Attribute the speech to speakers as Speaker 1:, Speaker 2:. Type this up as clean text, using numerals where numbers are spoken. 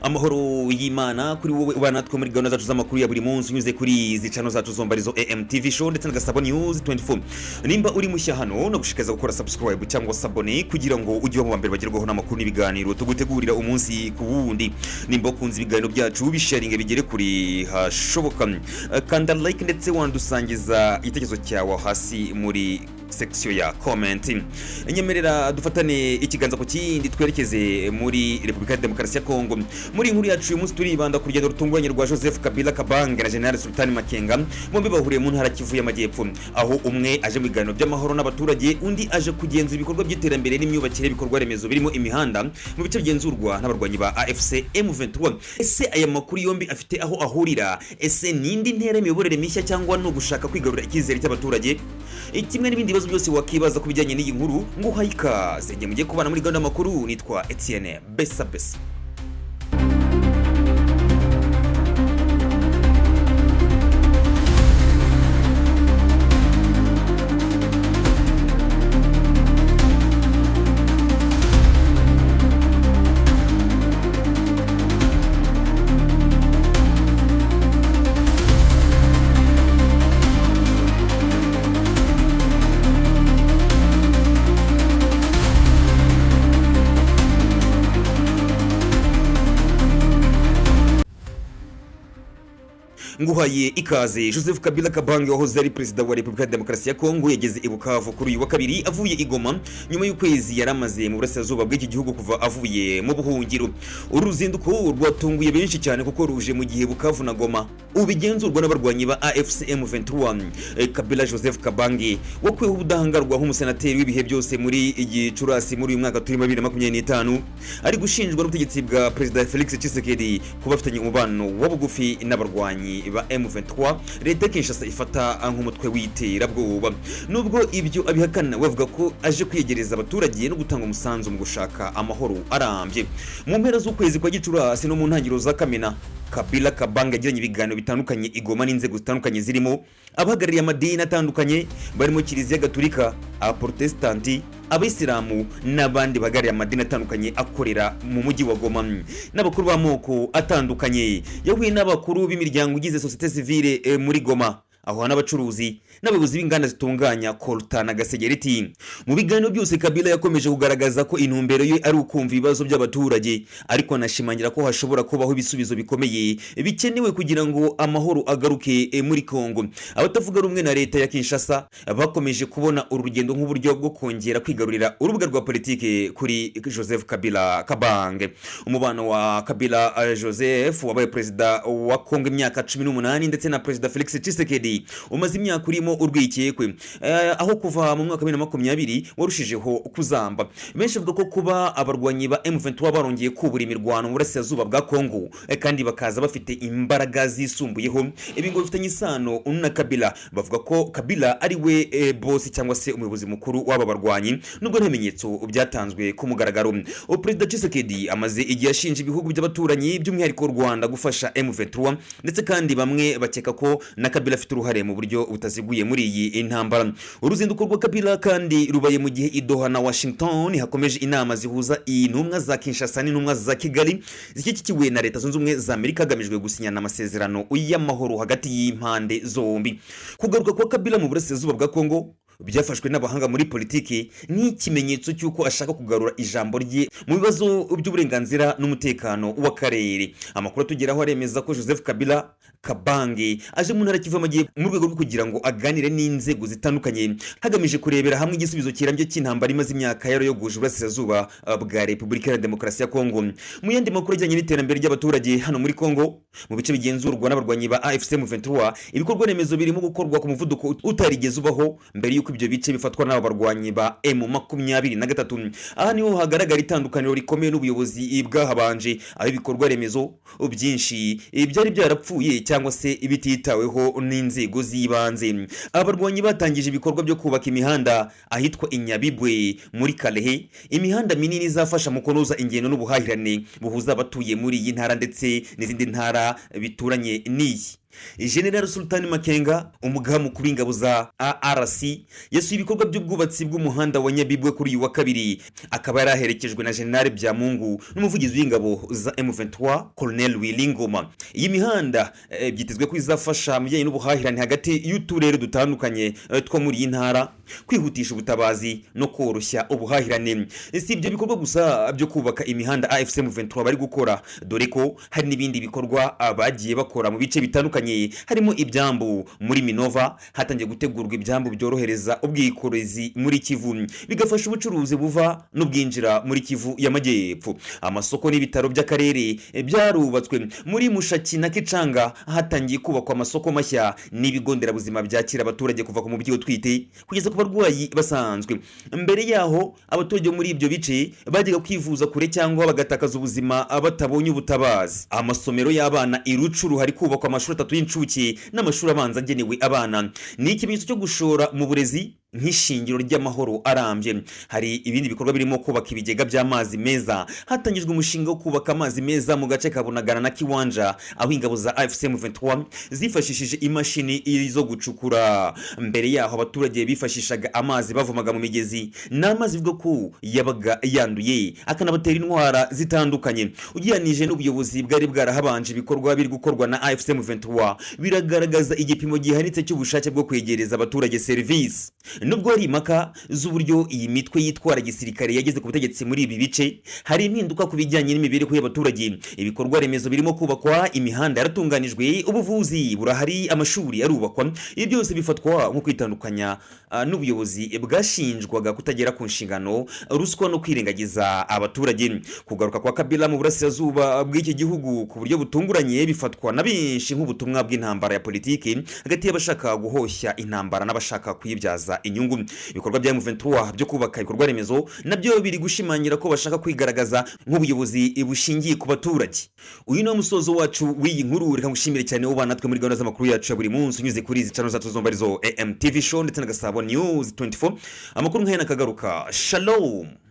Speaker 1: amahoro y'Imana kuri wowe ubana natwe muri gahunda zacu z'amakuru ya buri munsi unyuze kuri izi channel zacu zombarizo AMTV show ndetse na Gasabo News 24. Nimba uri mushya hano no gushikaza gukora subscribe cyangwa sabone kugira ngo ujye mu bambere bagerwaho n'amakuru n'ibiganiro tugutegurira umunsi ku wundi. Nimba ukunze ibiganiro byacu bisharinge bigere kuri hashoboka, kanda like ndetse wandusangiza igitekerezo cyawe hasi muri section ya comment. Nyemerera dufatane ikiganza ku kindi twerekeze muri Republika ya Demokarasi ya Kongo. Muri inkuru yacu uyu munsi turibanda ku rugendo rutunguranye rwa Joseph Kabila Kabange na General Sultan Makenga, bombi bahuriye mu ntara Kivu y'Amajyepfo, aho umwe aje mu biganiro by'amahoro n'abaturage, undi aje kugenza ibikorwa by'iterambere n'imyubakire y'ibikorwa remezo birimo imihanda mu bice bigenzurwa n'abarwanyi ba AFC M23. Ese aya makuru yombi afite aho ahurira? Ese nindi ntera imiyoborere mishya cyangwa no gushaka kwigarurira icyizere cy'abaturage? Kimwe n'ibindi bibazo byose wakibaza ku bijyanye n'iyi nkuru, ngo hayika zege mugiye kubana muri gahunda y'amakuru. Nitwa Etienne Besa. Nguhaye ikaze. Joseph Kabila Kabange wahoze ari perezida wa Republika ya Demokarasi ya Kongo yageze i Bukavu kuri uyu wa kabiri avuye i Goma nyuma y'ukwezi yaramaze mu burasirazuba bw'iki gihugu kuva avuye mu buhungiro. Uru ruzinduko rwatunguye benshi cyane kuko ruje mu gihe Bukavu na Goma ubigenzurwa n'abarwanyi ba AFC M23. Kabila Joseph Kabange wakweho ubudahangarwa nk'umusenateri w'ibihe byose muri Gicurasi muri uyu mwaka turimo 2025 ari gushinjwa n'ubutegetsi bwa Perezida Felix Tshisekedi kuba afitanye umubano w'abugufi n'abarwanyi ba M23 leta Kinshasa ifata nk'umutwe w'iterabwoba. Nubwo ibyo abihakana bavuga ko aje kwiyegereza abaturage no gutanga umusanzu mu gushaka amahoro arambye. Mu mpera z'ukwezi kwa Gicurasi no mu ntangiriro za Kamena, Kabila Kabange yagiranye ibiganiro bitandukanye igoma n'inzego zitandukanye zirimo abahagarariye amadini atandukanye barimo Kiliziya Gatolika, Abaprotestanti, Abayisilamu n'abandi bahagarariye amadini atandukanye akorera mu mujyi wa Goma n'abakuru b'amoko atandukanye. Yahuye n'abakuru b'imiryango igize societe civile muri Goma, aho n'abacuruzi n'abayobozi b'inganda zitunganya coltan na gasegereti. Mu biganiro byose Kabila yakomeje kugaragaza ko intumbero ye ari ukumva ibibazo by'abaturage, ariko anashimangira ko hashobora kubaho ibisubizo bikomeye bikenewe kugira ngo amahoro agaruke muri Kongo. Abatavuga rumwe na leta ya Kinshasa bakomeje kubona urugendo nk'uburyo bwo kongera kwigarurira urubuga rwa politike kuri Joseph Kabila Kabange. Umubano wa Kabila Joseph wabaye perezida wa Kongo imyaka 18 ndetse na Perezida Felix Tshisekedi umaze imyaka urimo urwikekwe, aho kuva mu mwaka 2020 warushijeho kuzamba. Benshi bavuga ko kuba abarwanyi ba M23 barongeye kubura imirwano mu burasirazuba bwa Kongo kandi bakaza bafite imbaraga zisumbuyeho, ibi ngo bifitanye isano na Kabila. Bavuga ko Kabila ari we boss cyangwa se umuyobozi mukuru w'aba barwanyi, nubwo n'ibimenyetso byatanzwe ku mugaragaro. Perezida Tshisekedi amaze igihe ashinja ibihugu by'abaturanyi by'umwihariko u Rwanda gufasha M23, ndetse kandi bamwe bakeka ko na Kabila afite uruhare mu buryo butaziguye muri iyi intambara. Uruzinduko rwa Kabila kandi rubaye mu gihe i Doha na Washington hakomeje inama zihuza intumwa za Kinshasa n'intumwa za Kigali zishyigikiwe na Leta Zunze Ubumwe za Amerika hagamijwe gusinyana amasezerano y'amahoro hagati y'impande zombi. Kugaruka kwa Kabila mu burasirazuba bwa Kongo byafashwe n'abahanga muri politiki nk'ikimenyetso cy'uko ashaka kugarura ijambo rye mu bibazo by'uburenganzira n'umutekano w'akarere. Amakuru atugeraho aremeza ko Joseph Kabila Kabange aje mu ntara Kivu y'Amajyepfo mu rwego rwo kugira ngo aganire n'inzego zitandukanye hagamije kurebera hamwe igisubizo kirambye cy'intambara imaze imyaka yarayoguje uburasirazuba bwa Repubulika ya Demokarasi ya Kongo. Mu yandi makuru ajyanye n'iterambere ry'abaturage hano muri Kongo, mu bice bigenzurwa n'abarwanyi ba AFC M23, ibikorwa remezo birimo gukorwa ku muvuduko utarigeze ubaho mbere y'uko ibyo bice bifatwa n'abarwanyi ba M23. Aha niho hagaragara itandukaniro rikomeye n'ubuyobozi bwahabanje, aho ibikorwa remezo byinshi byari byarapfuye cyangwa se bititaweho n'inzego z'ibanze. Abarwanyi batangije ibikorwa byo kubaka imihanda ahitwa Inyabibwe muri Kalehe, imihanda minini izafasha mu kunoza ingendo n'ubuhahirane buhuza abatuye muri iyi ntara ndetse n'izindi ntara bituranye n'iyi. General Sultan Makenga, umugaba mukuru w'ingabo za ARC, yasuye ibikorwa by'ubwubatsi bw'umuhanda wa Nyabibwe kuri uyu wa kabiri, akaba yaraherekejwe na General Byamungu n'umuvugizi w'ingabo za M23 Colonel Wilingoma. Iyi mihanda byitezwe ko izafasha mu bijyanye n'ubuhahirane hagati y'uturere dutandukanye two muri iyi ntara, kwihutisha ubutabazi no koroshya ubuhahirane. Si ibyo bikorwa gusa byo kubaka imihanda AFC M23 bari gukora, dore ko hari n'ibindi bikorwa bagiye bakora mu bice bitandukanye, harimo ibyambu muri Minova. Hatangiye gutegurwa ibyambu byorohereza ubwikorezi muri Kivu, bigafasha ubucuruzi buva n'ubwinjira muri Kivu y'Amajyepfo. Amasoko n'ibitaro by'akarere byarubatswe muri Mushaki na Kicanga, hatangiye kubakwa amasoko mashya n'ibigo nderabuzima byakira abaturage kuva ku mubyeyi utwite kugeza ku barwayi basanzwe. Mbere yaho abaturage muri ibyo bice bajyaga kwivuza kure cyangwa bagatakaza ubuzima batabonye ubutabazi. Amasomero y'abana Irucuru hari kubakwa amashuri 3 y'incuke n'amashuri abanza agenewe abana. Ni ikimenyetso cyo gushora mu burezi nk'ishingiro ry'amahoro arambye. Hari ibindi bikorwa birimo kubaka ibigega by'amazi meza. Hatangijwe umushinga wo kubaka amazi meza mu gace ka Bunagana na Kiwanja, aho ingabo za AFC M23 zifashishije imashini zo gucukura. Mbere yaho abaturage bifashishaga amazi bavomaga mu migezi, n'amazi bivuga ko yabaga yanduye akanabatera intwara zitandukanye. Ugiyanije n'ubuyobozi bwari bwarahabanje ibikorwa biri gukorwa na AFC M23, biragaragaza igipimo gihanitse cy'ubushake bwo kwegereza abaturage serivisi. Nubwo hari impaka z'uburyo iyi mitwe yitwara gisirikare yageze ku butegetsi muri ibi bice, hari impinduka ku bijyanye n'imibereho y'abaturage. Ibikorwa remezo birimo kubakwa, imihanda yaratunganijwe, ubuvuzi burahari, amashuri arubakwa. Ibi byose bifatwa nko kwitandukanya n'ubuyobozi bwashinjwaga kutagera ku nshingano, ruswa no kwirengagiza abaturage. Kugaruka kwa Kabila mu burasirazuba bw'iki gihugu ku buryo butunguranye bifatwa na benshi nk'ubutumwa bw'intambara ya politiki hagati y'abashaka guhoshya intambara n'abashaka kuyibyaza inyungu. Ibikorwa bya M23 byo kubaka ibikorwa remezo nabyo biri gushimangira ko bashaka kwigaragaza nk'ubuyobozi bushingiye ku baturage. Uyu ni umusozo wacu w'iyi nkuru. Reka ngushimire cyane ubana natwe muri gahunda z'amakuru yacu ya buri munsi unyuze kuri izi channel zacu zombi arizo AM TV Show ndetse na Gasabo News 24. Amakuru nk'aya nakagaruka. Shalom.